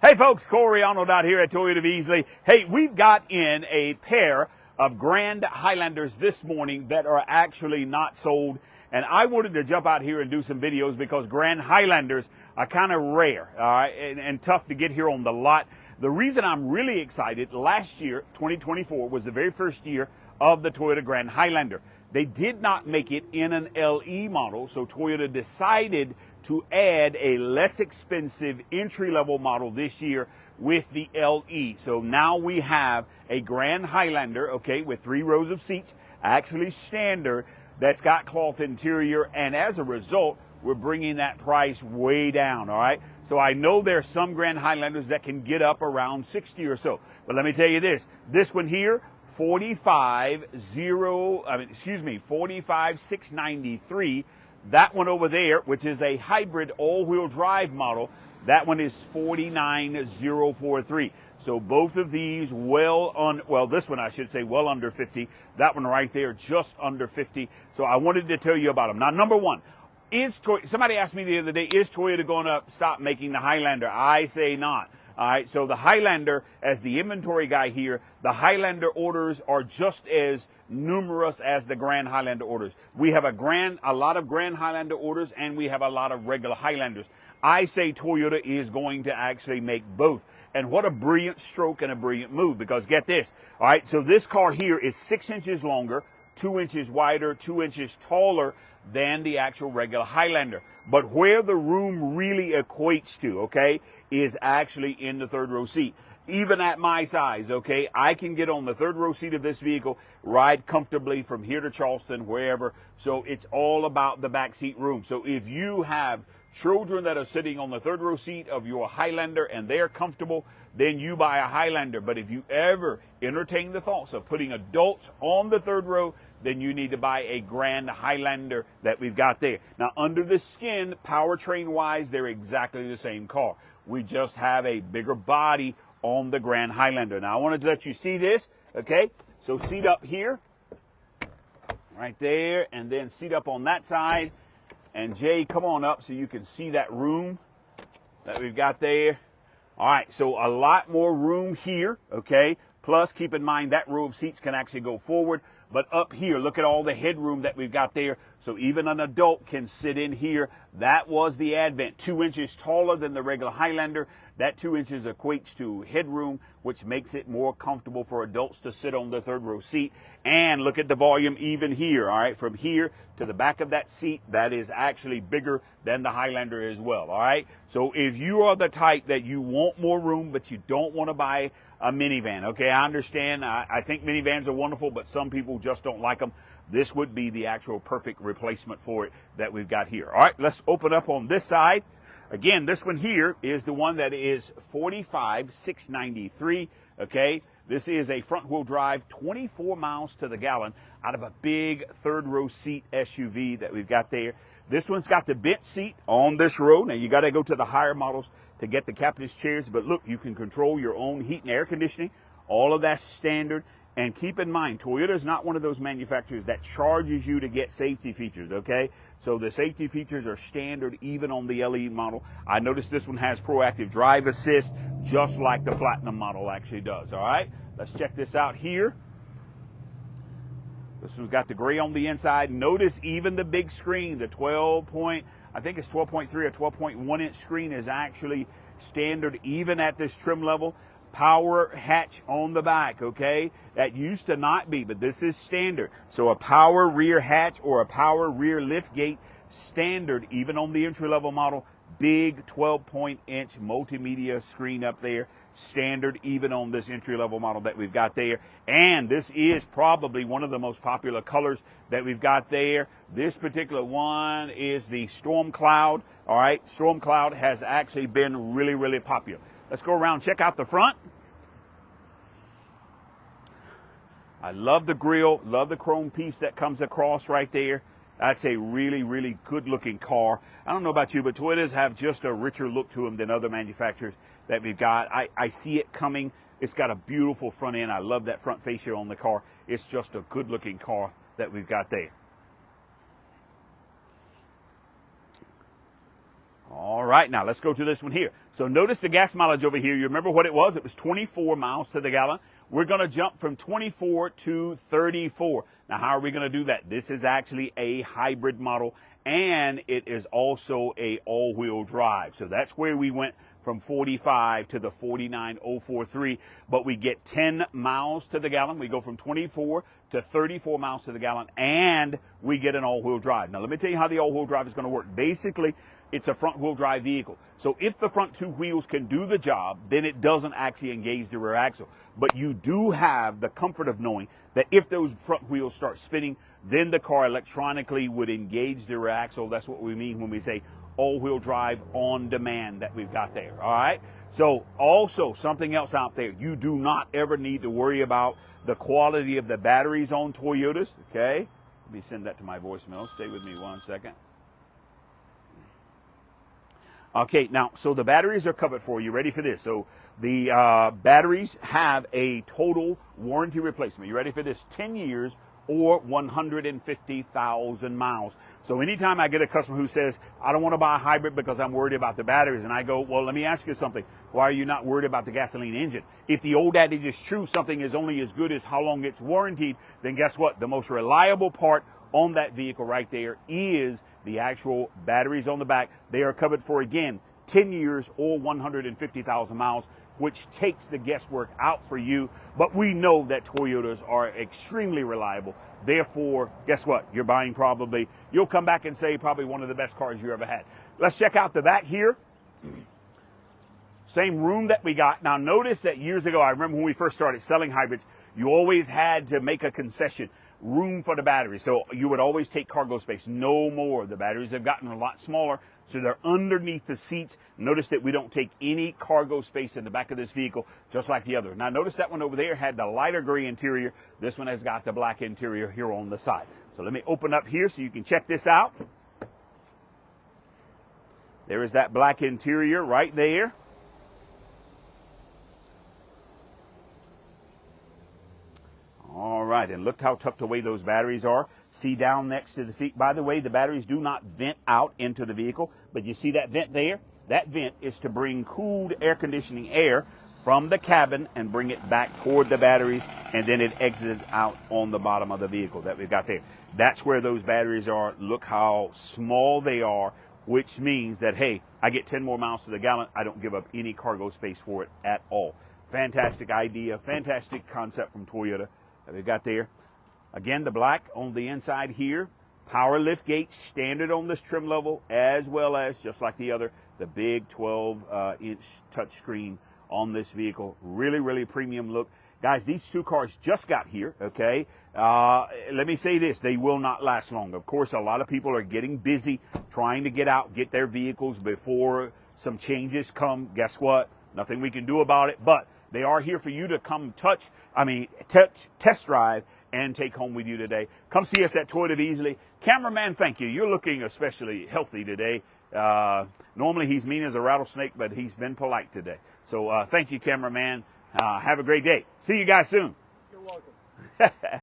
Hey folks, Corey Arnold out here at Toyota of Easley. Hey, we've got in a pair of Grand Highlanders this morning that are actually not sold. And I wanted to jump out here and do some videos because Grand Highlanders are kind of rare, all right, and tough to get here on the lot. The reason I'm really excited, last year, 2024, was the very first year of the Toyota Grand Highlander. They did not make it in an LE model, so Toyota decided to add a less expensive entry-level model this year with the LE. So now we have a Grand Highlander, okay, with 3 rows of seats, actually standard, that's got cloth interior, and as a result, we're bringing that price way down, all right? So I know there's some Grand Highlanders that can get up around 60 or so, but let me tell you this one here, 45,693. That one over there, which is a hybrid all-wheel drive model, that one is 49,043. So both of these this one I should say well under 50. That one right there just under 50. So I wanted to tell you about them. Now, number one, somebody asked me the other day, is Toyota going to stop making the Highlander? I say not. All right, so the Highlander, as the inventory guy here, the Highlander orders are just as numerous as the Grand Highlander orders. We have a lot of Grand Highlander orders, and we have a lot of regular Highlanders. I say Toyota is going to actually make both. And what a brilliant stroke and a brilliant move, because get this. All right, so this car here is 6 inches longer, 2 inches wider, 2 inches taller than the actual regular Highlander. But where the room really equates to, okay, is actually in the third row seat. Even at my size, okay, I can get on the third row seat of this vehicle, ride comfortably from here to Charleston, wherever. So it's all about the back seat room. So if you have children that are sitting on the third row seat of your Highlander and they're comfortable, then you buy a Highlander. But if you ever entertain the thoughts of putting adults on the third row, then you need to buy a Grand Highlander that we've got there. Now, under the skin, powertrain-wise, they're exactly the same car. We just have a bigger body on the Grand Highlander. Now, I wanted to let you see this, okay? So seat up here, right there, and then seat up on that side. And Jay, come on up so you can see that room that we've got there. All right, so a lot more room here, okay? Plus, keep in mind that row of seats can actually go forward. But up here, look at all the headroom that we've got there. So even an adult can sit in here. That was the advent. 2 inches taller than the regular Highlander. That 2 inches equates to headroom, which makes it more comfortable for adults to sit on the third row seat. And look at the volume even here, all right? From here to the back of that seat, that is actually bigger than the Highlander as well, all right? So if you are the type that you want more room, but you don't want to buy a minivan, okay, I understand. I think minivans are wonderful, but some people just don't like them. This would be the actual perfect replacement for it that we've got here. All right, let's open up on this side. Again, this one here is the one that is 45,693, okay? This is a front-wheel drive, 24 miles to the gallon out of a big third-row seat SUV that we've got there. This one's got the bench seat on this row. Now, you got to go to the higher models to get the captain's chairs, but look, you can control your own heat and air conditioning. All of that's standard. And keep in mind, Toyota is not one of those manufacturers that charges you to get safety features, okay? So the safety features are standard even on the LE model. I noticed this one has proactive drive assist, just like the Platinum model actually does, all right? Let's check this out here. This one's got the gray on the inside. Notice even the big screen, the 12.3 or 12.1 inch screen is actually standard even at this trim level. Power hatch on the back, okay? That used to not be, but this is standard. So a power rear hatch or a power rear lift gate, standard even on the entry-level model. Big 12-inch multimedia screen up there, standard even on this entry-level model that we've got there. And this is probably one of the most popular colors that we've got there. This particular one is the Storm Cloud, all right? Storm Cloud has actually been really, really popular. Let's go around, check out the front. I love the grille, love the chrome piece that comes across right there. That's a really, really good looking car. I don't know about you, but Toyotas have just a richer look to them than other manufacturers that we've got. I see it coming. It's got a beautiful front end. I love that front fascia on the car. It's just a good looking car that we've got there. All right, now let's go to this one here. So notice the gas mileage over here. You remember what it was? It was 24 miles to the gallon. We're going to jump from 24 to 34. Now, how are we going to do that? This is actually a hybrid model, and it is also a all-wheel drive. So that's where we went from 45 to the 49043, but we get 10 miles to the gallon. We go from 24 to 34 miles to the gallon, and we get an all-wheel drive. Now, let me tell you how the all-wheel drive is going to work. Basically, it's a front-wheel drive vehicle. So if the front two wheels can do the job, then it doesn't actually engage the rear axle. But you do have the comfort of knowing that if those front wheels start spinning, then the car electronically would engage the rear axle. That's what we mean when we say all-wheel drive on demand that we've got there, all right? So also something else out there, you do not ever need to worry about the quality of the batteries on Toyotas, okay? Let me send that to my voicemail. Stay with me 1 second. Okay, now, so the batteries are covered for you. Ready for this? So the batteries have a total warranty replacement. You ready for this? 10 years or 150,000 miles. So anytime I get a customer who says, I don't want to buy a hybrid because I'm worried about the batteries, and I go, well, let me ask you something. Why are you not worried about the gasoline engine? If the old adage is true, something is only as good as how long it's warranted, then guess what? The most reliable part on that vehicle right there is the actual batteries on the back. They are covered for, again, 10 years or 150,000 miles, which takes the guesswork out for you. But we know that Toyotas are extremely reliable. Therefore, guess what? You're buying you'll come back and say probably one of the best cars you ever had. Let's check out the back here. Same room that we got. Now notice that years ago, I remember when we first started selling hybrids, you always had to make a concession. Room for the battery. So you would always take cargo space. No more. The batteries have gotten a lot smaller, so they're underneath the seats. Notice that we don't take any cargo space in the back of this vehicle, just like the other. Now notice that one over there had the lighter gray interior. This one has got the black interior here on the side. So let me open up here so you can check this out. There is that black interior right there. All right, and look how tucked away those batteries are. See down next to the feet. By the way, the batteries do not vent out into the vehicle, but you see that vent there? That vent is to bring cooled air conditioning air from the cabin and bring it back toward the batteries, and then it exits out on the bottom of the vehicle that we've got there. That's where those batteries are. Look how small they are, which means that, hey, I get 10 more miles to the gallon. I don't give up any cargo space for it at all. Fantastic idea, fantastic concept from Toyota that we've got there. Again, the black on the inside here. Power lift gate, standard on this trim level, as well as, just like the other, the big 12-inch touchscreen on this vehicle. Really, really premium look. Guys, these two cars just got here, okay? Let me say this, they will not last long. Of course, a lot of people are getting busy trying to get out, get their vehicles before some changes come. Guess what? Nothing we can do about it, but they are here for you to come test drive, and take home with you today. Come see us at Toyota of Easley. Cameraman, thank you. You're looking especially healthy today. Normally he's mean as a rattlesnake, but he's been polite today. So thank you, cameraman. Have a great day. See you guys soon. You're welcome.